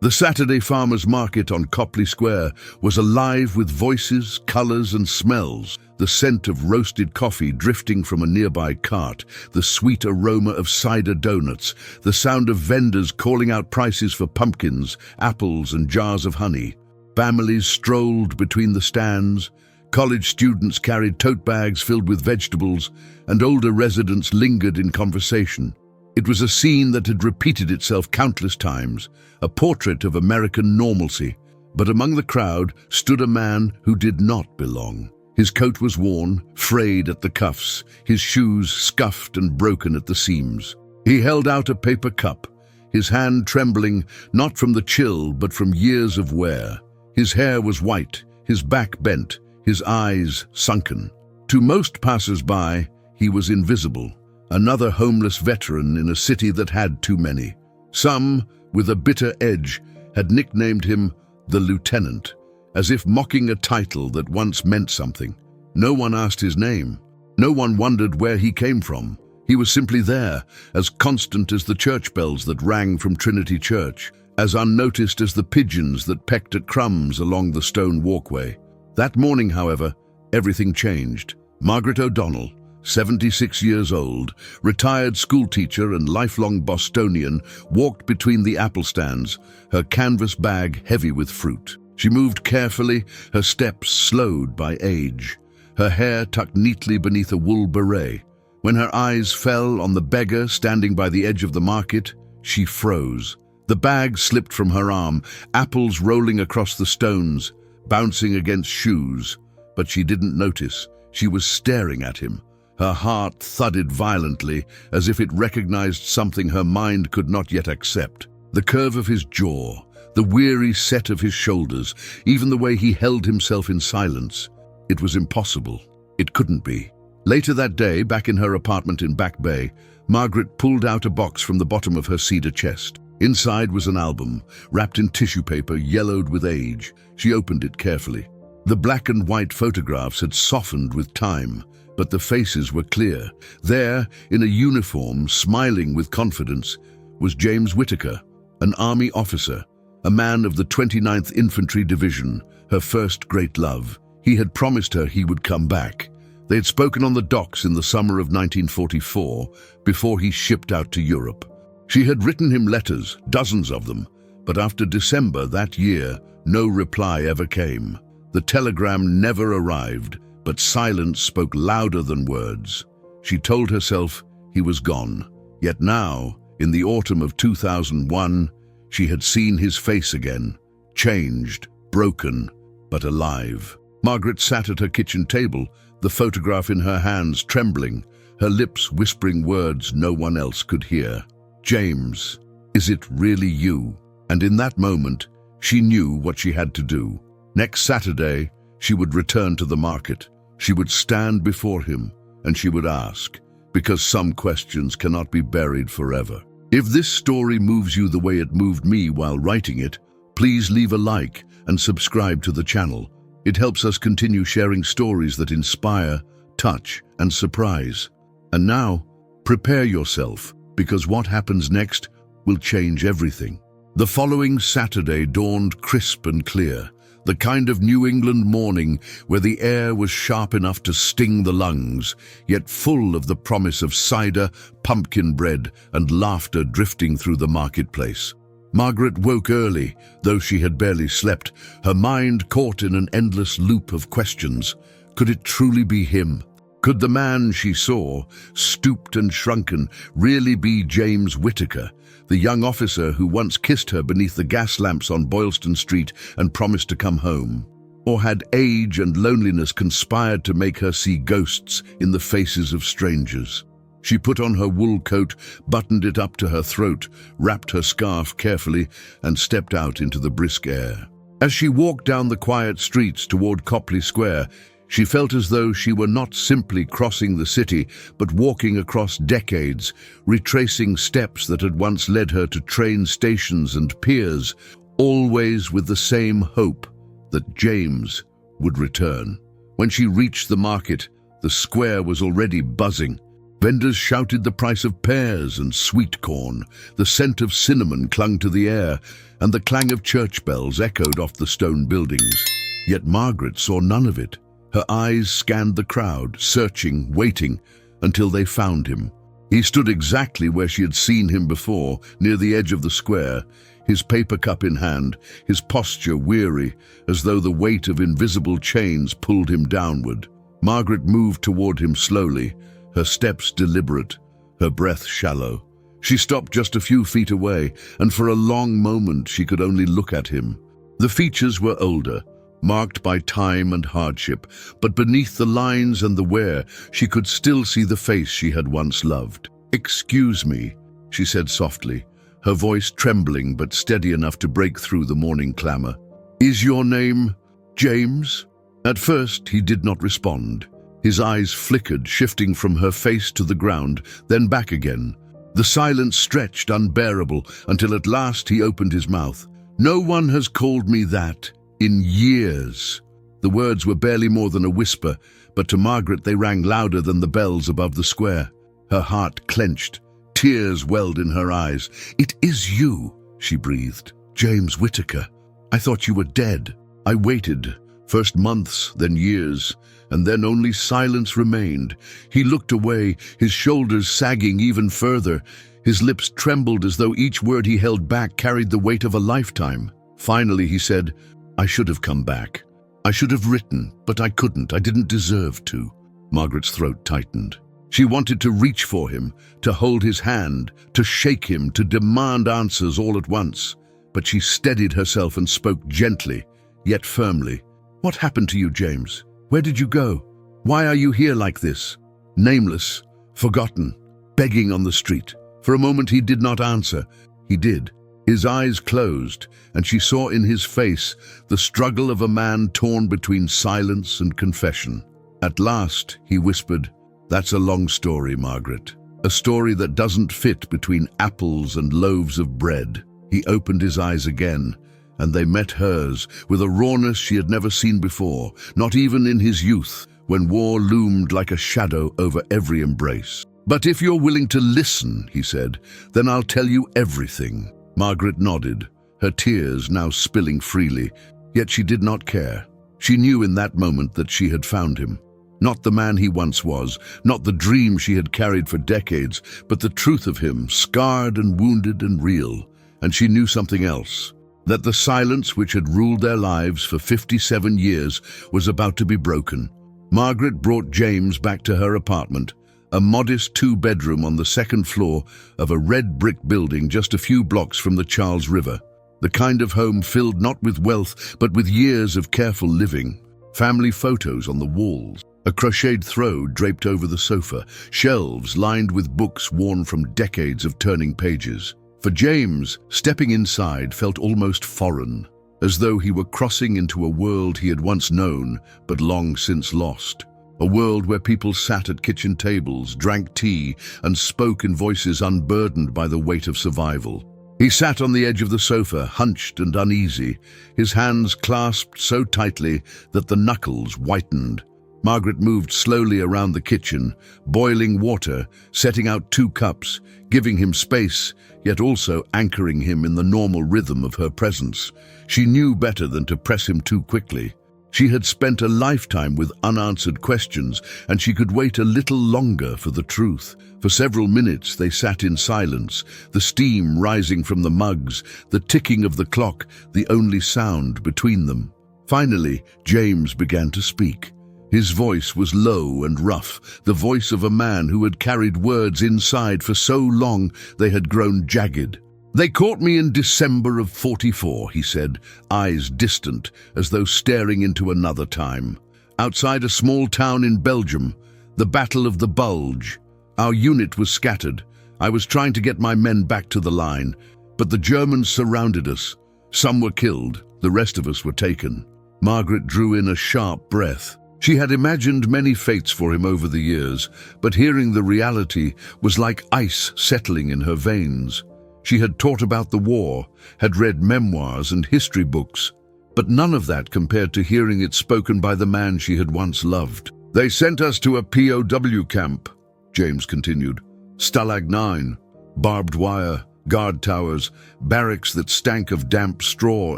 The Saturday farmers' market on Copley Square was alive with voices, colours and smells. The scent of roasted coffee drifting from a nearby cart, the sweet aroma of cider donuts, the sound of vendors calling out prices for pumpkins, apples and jars of honey. Families strolled between the stands. College students carried tote bags filled with vegetables, and older residents lingered in conversation. It was a scene that had repeated itself countless times, a portrait of American normalcy. But among the crowd stood a man who did not belong. His coat was worn, frayed at the cuffs, his shoes scuffed and broken at the seams. He held out a paper cup, his hand trembling not from the chill but from years of wear. His hair was white, his back bent, his eyes sunken. To most passers-by, he was invisible. Another homeless veteran in a city that had too many. Some, with a bitter edge, had nicknamed him the Lieutenant, as if mocking a title that once meant something. No one asked his name. No one wondered where he came from. He was simply there, as constant as the church bells that rang from Trinity Church, as unnoticed as the pigeons that pecked at crumbs along the stone walkway. That morning, however, everything changed. Margaret O'Donnell, 76 years old, retired schoolteacher and lifelong Bostonian, walked between the apple stands, her canvas bag heavy with fruit. She moved carefully, her steps slowed by age, her hair tucked neatly beneath a wool beret. When her eyes fell on the beggar standing by the edge of the market, she froze. The bag slipped from her arm, apples rolling across the stones, bouncing against shoes. But she didn't notice. She was staring at him. Her heart thudded violently, as if it recognized something her mind could not yet accept. The curve of his jaw, the weary set of his shoulders, even the way he held himself in silence. It was impossible. It couldn't be. Later that day, back in her apartment in Back Bay, Margaret pulled out a box from the bottom of her cedar chest. Inside was an album, wrapped in tissue paper, yellowed with age. She opened it carefully. The black and white photographs had softened with time, but the faces were clear. There, in a uniform, smiling with confidence, was James Whitaker, an Army officer, a man of the 29th Infantry Division, her first great love. He had promised her he would come back. They had spoken on the docks in the summer of 1944, before he shipped out to Europe. She had written him letters, dozens of them, but after December that year, no reply ever came. The telegram never arrived, but silence spoke louder than words. She told herself he was gone. Yet now, in the autumn of 2001, she had seen his face again, changed, broken, but alive. Margaret sat at her kitchen table, the photograph in her hands, trembling, her lips whispering words no one else could hear. "James, is it really you?" And in that moment, she knew what she had to do. Next Saturday, she would return to the market. She would stand before him, and she would ask, because some questions cannot be buried forever. If this story moves you the way it moved me while writing it, please leave a like and subscribe to the channel. It helps us continue sharing stories that inspire, touch, and surprise. And now, prepare yourself, because what happens next will change everything. The following Saturday dawned crisp and clear, the kind of New England morning where the air was sharp enough to sting the lungs, yet full of the promise of cider, pumpkin bread, and laughter drifting through the marketplace. Margaret woke early, though she had barely slept, her mind caught in an endless loop of questions. Could it truly be him? Could the man she saw, stooped and shrunken, really be James Whitaker, the young officer who once kissed her beneath the gas lamps on Boylston Street and promised to come home? Or had age and loneliness conspired to make her see ghosts in the faces of strangers? She put on her wool coat, buttoned it up to her throat, wrapped her scarf carefully, and stepped out into the brisk air. As she walked down the quiet streets toward Copley Square, she felt as though she were not simply crossing the city, but walking across decades, retracing steps that had once led her to train stations and piers, always with the same hope that James would return. When she reached the market, the square was already buzzing. Vendors shouted the price of pears and sweet corn. The scent of cinnamon clung to the air, and the clang of church bells echoed off the stone buildings. Yet Margaret saw none of it. Her eyes scanned the crowd, searching, waiting, until they found him. He stood exactly where she had seen him before, near the edge of the square, his paper cup in hand, his posture weary, as though the weight of invisible chains pulled him downward. Margaret moved toward him slowly, her steps deliberate, her breath shallow. She stopped just a few feet away, and for a long moment she could only look at him. The features were older, marked by time and hardship, but beneath the lines and the wear, she could still see the face she had once loved. "Excuse me," she said softly, her voice trembling but steady enough to break through the morning clamor. "Is your name James?" At first, he did not respond. His eyes flickered, shifting from her face to the ground, then back again. The silence stretched unbearable until at last he opened his mouth. "No one has called me that in years." The words were barely more than a whisper, but to Margaret they rang louder than the bells above the square. Her heart clenched. Tears welled in her eyes. "It is you," she breathed. "James Whittaker. I thought you were dead." I waited, first months, then years, and then only silence remained. He looked away, his shoulders sagging even further. His lips trembled as though each word he held back carried the weight of a lifetime. Finally he said, "I should have come back. I should have written, but I couldn't. I didn't deserve to." Margaret's throat tightened. She wanted to reach for him, to hold his hand, to shake him, to demand answers all at once. But she steadied herself and spoke gently, yet firmly. "What happened to you, James? Where did you go? Why are you here like this? Nameless, forgotten, begging on the street." For a moment he did not answer. He did. His eyes closed, and she saw in his face the struggle of a man torn between silence and confession. At last, he whispered, "That's a long story, Margaret. A story that doesn't fit between apples and loaves of bread." He opened his eyes again, and they met hers with a rawness she had never seen before, not even in his youth, when war loomed like a shadow over every embrace. "But if you're willing to listen," he said, "then I'll tell you everything." Margaret nodded, her tears now spilling freely, yet she did not care. She knew in that moment that she had found him. Not the man he once was, not the dream she had carried for decades, but the truth of him, scarred and wounded and real. And she knew something else, that the silence which had ruled their lives for 57 years was about to be broken. Margaret brought James back to her apartment, a modest two-bedroom on the second floor of a red brick building just a few blocks from the Charles River. The kind of home filled not with wealth, but with years of careful living. Family photos on the walls, a crocheted throw draped over the sofa, shelves lined with books worn from decades of turning pages. For James, stepping inside felt almost foreign, as though he were crossing into a world he had once known, but long since lost. A world where people sat at kitchen tables, drank tea, and spoke in voices unburdened by the weight of survival. He sat on the edge of the sofa, hunched and uneasy, his hands clasped so tightly that the knuckles whitened. Margaret moved slowly around the kitchen, boiling water, setting out 2 cups, giving him space, yet also anchoring him in the normal rhythm of her presence. She knew better than to press him too quickly. She had spent a lifetime with unanswered questions, and she could wait a little longer for the truth. For several minutes they sat in silence, the steam rising from the mugs, the ticking of the clock, the only sound between them. Finally, James began to speak. His voice was low and rough, the voice of a man who had carried words inside for so long they had grown jagged. "They caught me in December of 44, he said, eyes distant, as though staring into another time. "Outside a small town in Belgium, the Battle of the Bulge. Our unit was scattered. I was trying to get my men back to the line, but the Germans surrounded us. Some were killed, the rest of us were taken." Margaret drew in a sharp breath. She had imagined many fates for him over the years, but hearing the reality was like ice settling in her veins. She had taught about the war, had read memoirs and history books, but none of that compared to hearing it spoken by the man she had once loved. "They sent us to a POW camp," James continued. Stalag 9, barbed wire, guard towers, barracks that stank of damp straw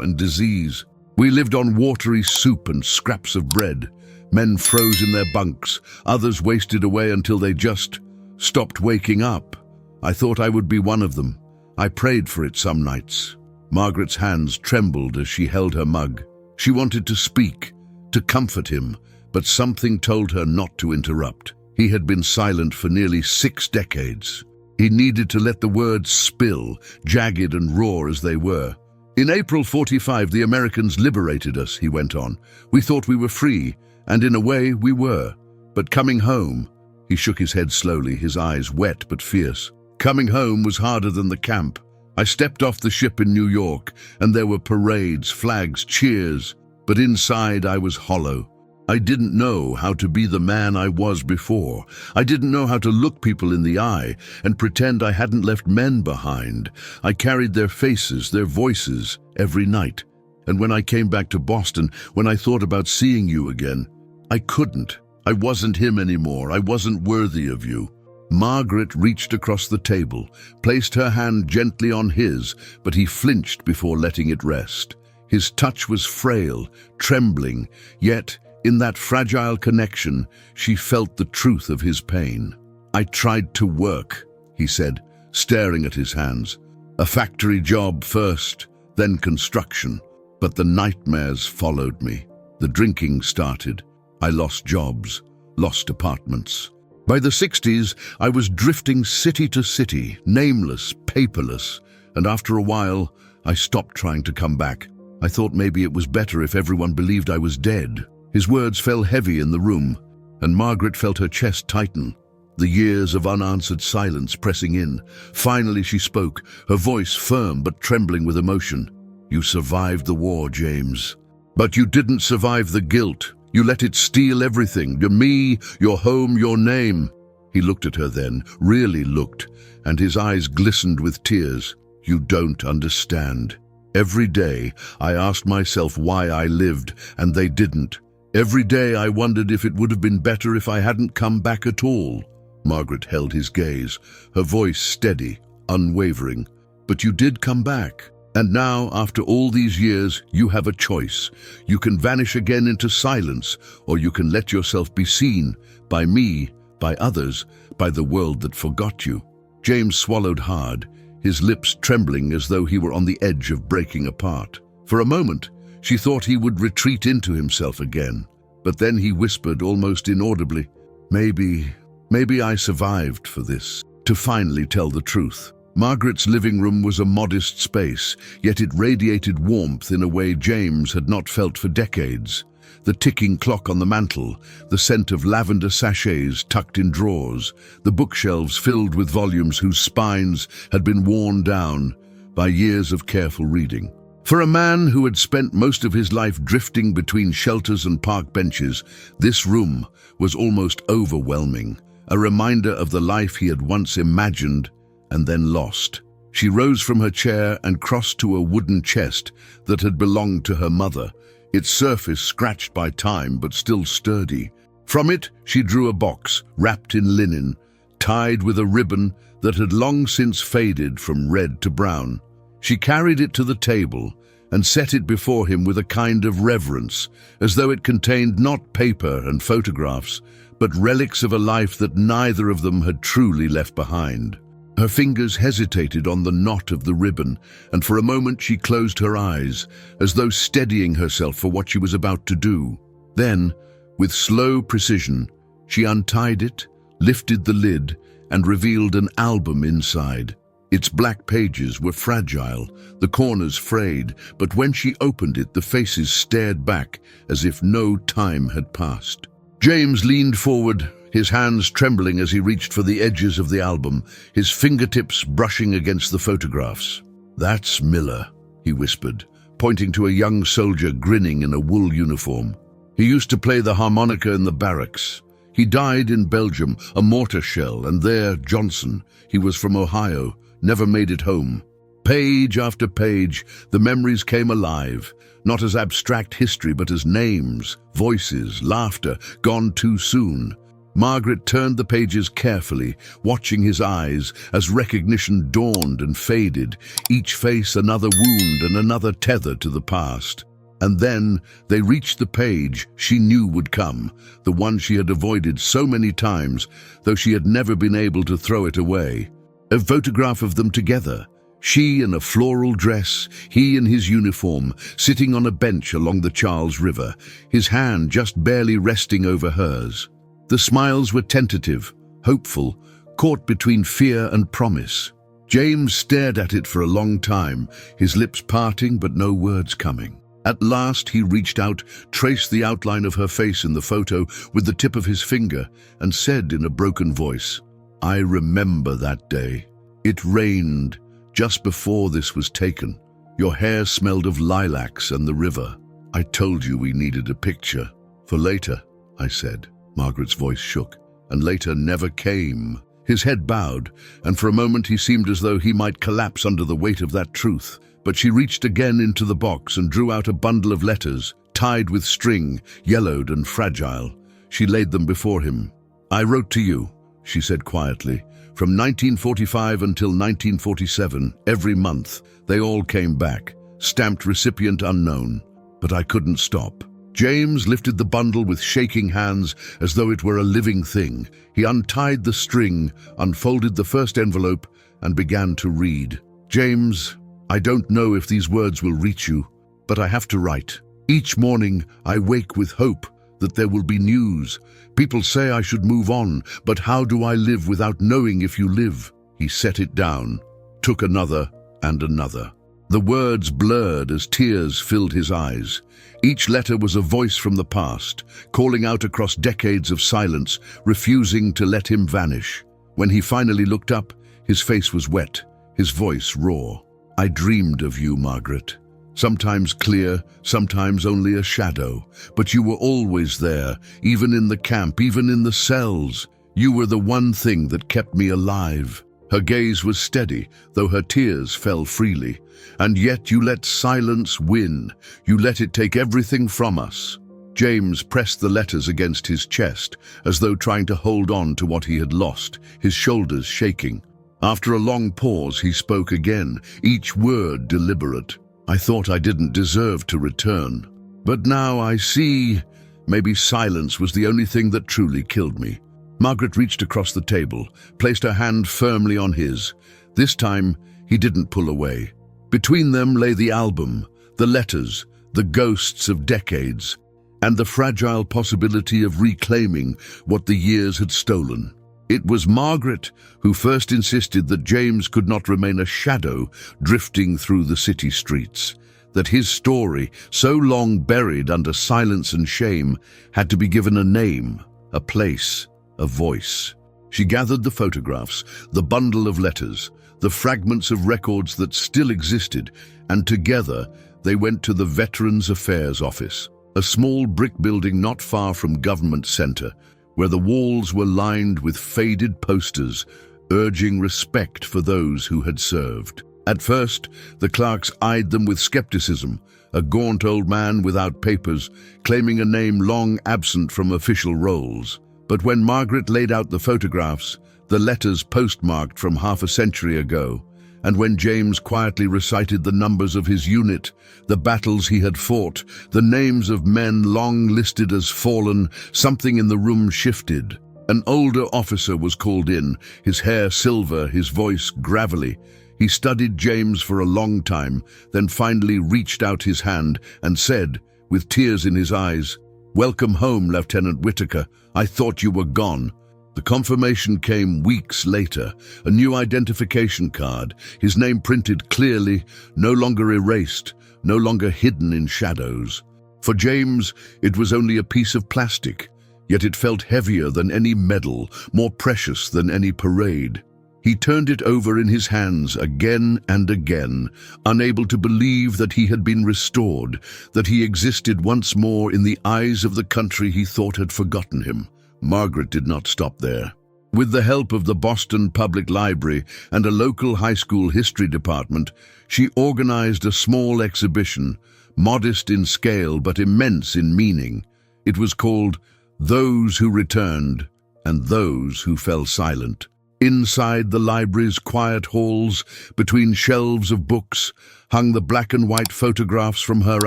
and disease. We lived on watery soup and scraps of bread. Men froze in their bunks, others wasted away until they just stopped waking up. I thought I would be one of them. I prayed for it some nights. Margaret's hands trembled as she held her mug. She wanted to speak, to comfort him, but something told her not to interrupt. He had been silent for nearly 6 decades. He needed to let the words spill, jagged and raw as they were. In April 45, the Americans liberated us, he went on. We thought we were free, and in a way we were. But coming home, he shook his head slowly, his eyes wet but fierce. Coming home was harder than the camp. I stepped off the ship in New York, and there were parades, flags, cheers. But inside I was hollow. I didn't know how to be the man I was before. I didn't know how to look people in the eye and pretend I hadn't left men behind. I carried their faces, their voices, every night. And when I came back to Boston, when I thought about seeing you again, I couldn't. I wasn't him anymore. I wasn't worthy of you. Margaret reached across the table, placed her hand gently on his, but he flinched before letting it rest. His touch was frail, trembling, yet in that fragile connection, she felt the truth of his pain. I tried to work, he said, staring at his hands. A factory job first, then construction. But the nightmares followed me. The drinking started. I lost jobs, lost apartments. By the 60s, I was drifting city to city, nameless, paperless, and after a while, I stopped trying to come back. I thought maybe it was better if everyone believed I was dead. His words fell heavy in the room, and Margaret felt her chest tighten, the years of unanswered silence pressing in. Finally she spoke, her voice firm but trembling with emotion. You survived the war, James. But you didn't survive the guilt. You let it steal everything, me, your home, your name. He looked at her then, really looked, and his eyes glistened with tears. You don't understand. Every day I asked myself why I lived, and they didn't. Every day I wondered if it would have been better if I hadn't come back at all. Margaret held his gaze, her voice steady, unwavering. But you did come back. And now, after all these years, you have a choice. You can vanish again into silence, or you can let yourself be seen by me, by others, by the world that forgot you. James swallowed hard, his lips trembling as though he were on the edge of breaking apart. For a moment, she thought he would retreat into himself again. But then he whispered almost inaudibly, Maybe I survived for this, to finally tell the truth. Margaret's living room was a modest space, yet it radiated warmth in a way James had not felt for decades. The ticking clock on the mantel, the scent of lavender sachets tucked in drawers, the bookshelves filled with volumes whose spines had been worn down by years of careful reading. For a man who had spent most of his life drifting between shelters and park benches, this room was almost overwhelming, a reminder of the life he had once imagined and then lost. She rose from her chair and crossed to a wooden chest that had belonged to her mother, its surface scratched by time but still sturdy. From it, she drew a box, wrapped in linen, tied with a ribbon that had long since faded from red to brown. She carried it to the table and set it before him with a kind of reverence, as though it contained not paper and photographs, but relics of a life that neither of them had truly left behind. Her fingers hesitated on the knot of the ribbon, and for a moment she closed her eyes, as though steadying herself for what she was about to do. Then, with slow precision, she untied it, lifted the lid, and revealed an album inside. Its black pages were fragile, the corners frayed, but when she opened it, the faces stared back as if no time had passed. James leaned forward, his hands trembling as he reached for the edges of the album, his fingertips brushing against the photographs. That's Miller, he whispered, pointing to a young soldier grinning in a wool uniform. He used to play the harmonica in the barracks. He died in Belgium, a mortar shell, and there, Johnson, he was from Ohio, never made it home. Page after page, the memories came alive, not as abstract history but as names, voices, laughter, gone too soon. Margaret turned the pages carefully, watching his eyes as recognition dawned and faded, each face another wound and another tether to the past. And then they reached the page she knew would come, the one she had avoided so many times, though she had never been able to throw it away. A photograph of them together, she in a floral dress, he in his uniform, sitting on a bench along the Charles River, his hand just barely resting over hers. The smiles were tentative, hopeful, caught between fear and promise. James stared at it for a long time, his lips parting but no words coming. At last he reached out, traced the outline of her face in the photo with the tip of his finger, and said in a broken voice, "I remember that day. It rained just before this was taken. Your hair smelled of lilacs and the river. I told you we needed a picture. For later," I said. Margaret's voice shook, and later never came. His head bowed, and for a moment he seemed as though he might collapse under the weight of that truth. But she reached again into the box and drew out a bundle of letters, tied with string, yellowed and fragile. She laid them before him. "I wrote to you," she said quietly. "From 1945 until 1947, every month, they all came back, stamped recipient unknown. But I couldn't stop." James lifted the bundle with shaking hands as though it were a living thing. He untied the string, unfolded the first envelope, and began to read. "James, I don't know if these words will reach you, but I have to write. Each morning I wake with hope that there will be news. People say I should move on, but how do I live without knowing if you live?" He set it down, took another and another. The words blurred as tears filled his eyes. Each letter was a voice from the past, calling out across decades of silence, refusing to let him vanish. When he finally looked up, his face was wet, his voice raw. "I dreamed of you, Margaret. Sometimes clear, sometimes only a shadow. But you were always there, even in the camp, even in the cells. You were the one thing that kept me alive." Her gaze was steady, though her tears fell freely. "And yet you let silence win. You let it take everything from us." James pressed the letters against his chest, as though trying to hold on to what he had lost, his shoulders shaking. After a long pause, he spoke again, each word deliberate. "I thought I didn't deserve to return. But now I see, maybe silence was the only thing that truly killed me." Margaret reached across the table, placed her hand firmly on his. This time, he didn't pull away. Between them lay the album, the letters, the ghosts of decades, and the fragile possibility of reclaiming what the years had stolen. It was Margaret who first insisted that James could not remain a shadow drifting through the city streets, that his story, so long buried under silence and shame, had to be given a name, a place, a voice. She gathered the photographs, the bundle of letters, the fragments of records that still existed, and together they went to the Veterans Affairs Office, a small brick building not far from Government Center, where the walls were lined with faded posters urging respect for those who had served. At first, the clerks eyed them with skepticism, a gaunt old man without papers, claiming a name long absent from official rolls. But when Margaret laid out the photographs, the letters postmarked from half a century ago, and when James quietly recited the numbers of his unit, the battles he had fought, the names of men long listed as fallen, something in the room shifted. An older officer was called in, his hair silver, his voice gravelly. He studied James for a long time, then finally reached out his hand and said, with tears in his eyes, "Welcome home, Lieutenant Whitaker. I thought you were gone." The confirmation came weeks later, a new identification card, his name printed clearly, no longer erased, no longer hidden in shadows. For James, it was only a piece of plastic, yet it felt heavier than any medal, more precious than any parade. He turned it over in his hands again and again, unable to believe that he had been restored, that he existed once more in the eyes of the country he thought had forgotten him. Margaret did not stop there. With the help of the Boston Public Library and a local high school history department, she organized a small exhibition, modest in scale but immense in meaning. It was called Those Who Returned, and those who fell silent. Inside the library's quiet halls, between shelves of books, hung the black and white photographs from her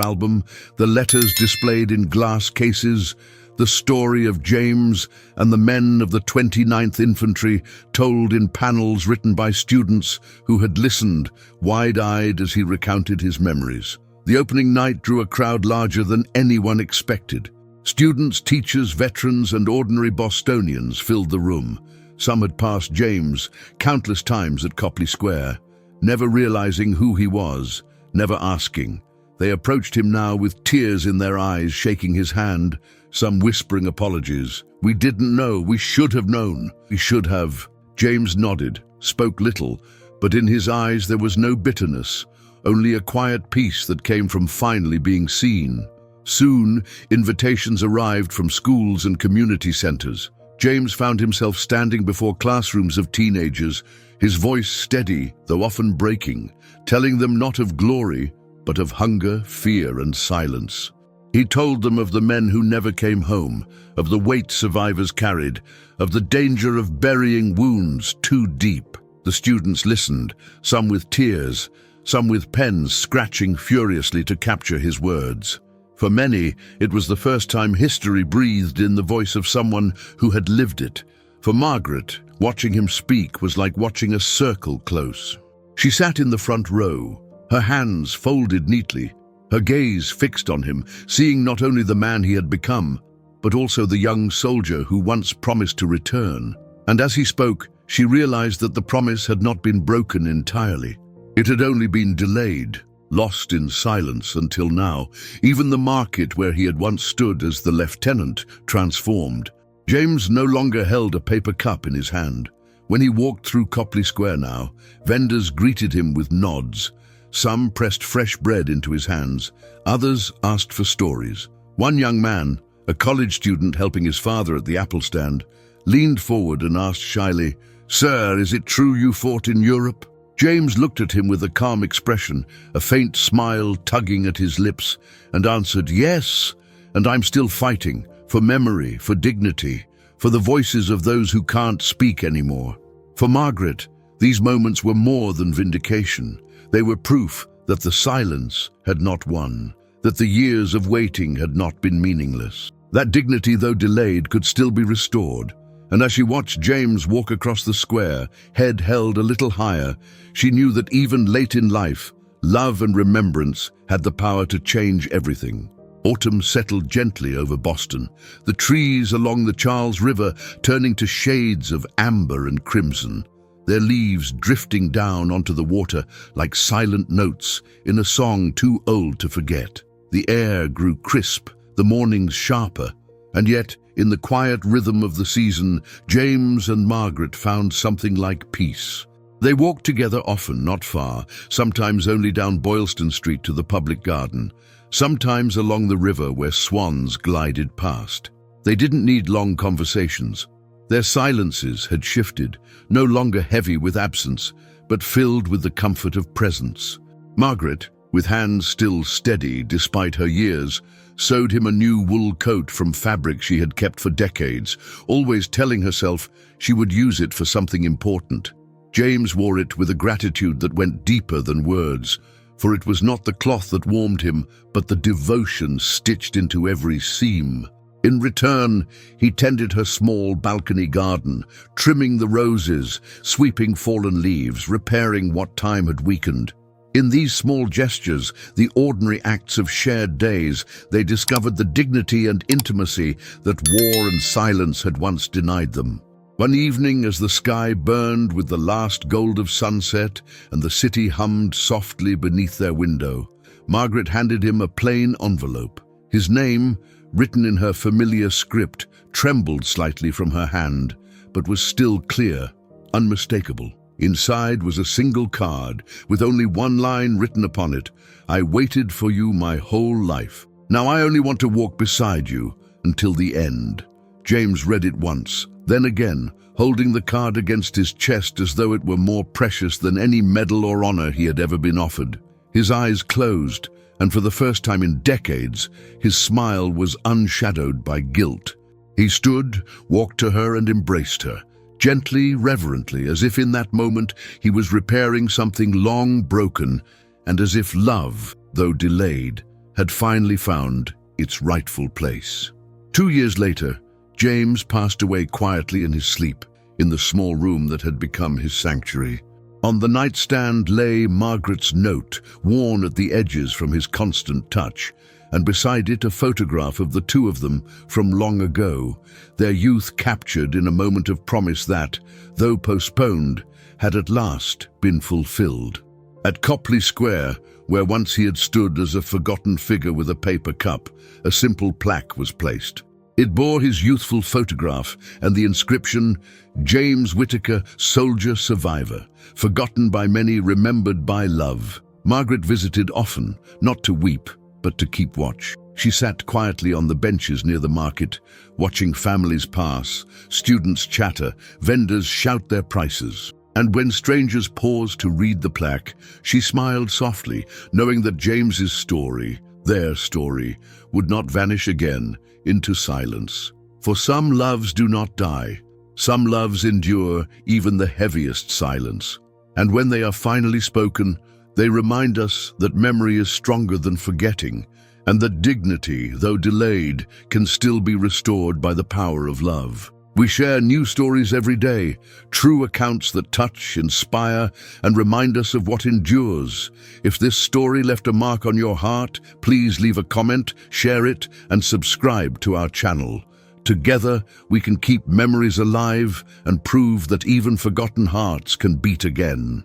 album, the letters displayed in glass cases, the story of James and the men of the 29th Infantry told in panels written by students who had listened, wide-eyed as he recounted his memories. The opening night drew a crowd larger than anyone expected. Students, teachers, veterans, and ordinary Bostonians filled the room. Some had passed James countless times at Copley Square, never realizing who he was, never asking. They approached him now with tears in their eyes, shaking his hand, some whispering apologies. "We didn't know, we should have known, we should have." James nodded, spoke little, but in his eyes there was no bitterness, only a quiet peace that came from finally being seen. Soon, invitations arrived from schools and community centers. James found himself standing before classrooms of teenagers, his voice steady, though often breaking, telling them not of glory, but of hunger, fear, and silence. He told them of the men who never came home, of the weight survivors carried, of the danger of burying wounds too deep. The students listened, some with tears, some with pens scratching furiously to capture his words. For many, it was the first time history breathed in the voice of someone who had lived it. For Margaret, watching him speak was like watching a circle close. She sat in the front row, her hands folded neatly, her gaze fixed on him, seeing not only the man he had become, but also the young soldier who once promised to return. And as he spoke, she realized that the promise had not been broken entirely. It had only been delayed, lost in silence until now. Even the market where he had once stood as the lieutenant transformed. James no longer held a paper cup in his hand. When he walked through Copley Square now, vendors greeted him with nods. Some pressed fresh bread into his hands, others asked for stories. One young man, a college student helping his father at the apple stand, leaned forward and asked shyly, "Sir, is it true you fought in Europe?" James looked at him with a calm expression, a faint smile tugging at his lips, and answered, "Yes, and I'm still fighting, for memory, for dignity, for the voices of those who can't speak anymore." For Margaret, these moments were more than vindication. They were proof that the silence had not won, that the years of waiting had not been meaningless. That dignity, though delayed, could still be restored. And as she watched James walk across the square, head held a little higher, she knew that even late in life, love and remembrance had the power to change everything. Autumn settled gently over Boston, the trees along the Charles River turning to shades of amber and crimson, their leaves drifting down onto the water like silent notes in a song too old to forget. The air grew crisp, the mornings sharper, and yet, in the quiet rhythm of the season, James and Margaret found something like peace. They walked together often, not far, sometimes only down Boylston Street to the public garden, sometimes along the river where swans glided past. They didn't need long conversations. Their silences had shifted, no longer heavy with absence, but filled with the comfort of presence. Margaret, with hands still steady despite her years, sewed him a new wool coat from fabric she had kept for decades, always telling herself she would use it for something important. James wore it with a gratitude that went deeper than words, for it was not the cloth that warmed him, but the devotion stitched into every seam. In return, he tended her small balcony garden, trimming the roses, sweeping fallen leaves, repairing what time had weakened. In these small gestures, the ordinary acts of shared days, they discovered the dignity and intimacy that war and silence had once denied them. One evening, as the sky burned with the last gold of sunset and the city hummed softly beneath their window, Margaret handed him a plain envelope. His name, written in her familiar script, trembled slightly from her hand, but was still clear, unmistakable. Inside was a single card, with only one line written upon it: "I waited for you my whole life. Now I only want to walk beside you until the end." James read it once, then again, holding the card against his chest as though it were more precious than any medal or honor he had ever been offered. His eyes closed, and for the first time in decades, his smile was unshadowed by guilt. He stood, walked to her and embraced her, gently, reverently, as if in that moment he was repairing something long broken, and as if love, though delayed, had finally found its rightful place. 2 years later, James passed away quietly in his sleep, in the small room that had become his sanctuary. On the nightstand lay Margaret's note, worn at the edges from his constant touch, and beside it a photograph of the two of them from long ago, their youth captured in a moment of promise that, though postponed, had at last been fulfilled. At Copley Square, where once he had stood as a forgotten figure with a paper cup, a simple plaque was placed. It bore his youthful photograph and the inscription, "James Whittaker, Soldier Survivor, forgotten by many, remembered by love." Margaret visited often, not to weep, but to keep watch. She sat quietly on the benches near the market, watching families pass, students chatter, vendors shout their prices. And when strangers paused to read the plaque, she smiled softly, knowing that James's story, their story, would not vanish again into silence. For some loves do not die. Some loves endure even the heaviest silence. And when they are finally spoken, they remind us that memory is stronger than forgetting, and that dignity, though delayed, can still be restored by the power of love. We share new stories every day, true accounts that touch, inspire, and remind us of what endures. If this story left a mark on your heart, please leave a comment, share it, and subscribe to our channel. Together, we can keep memories alive and prove that even forgotten hearts can beat again.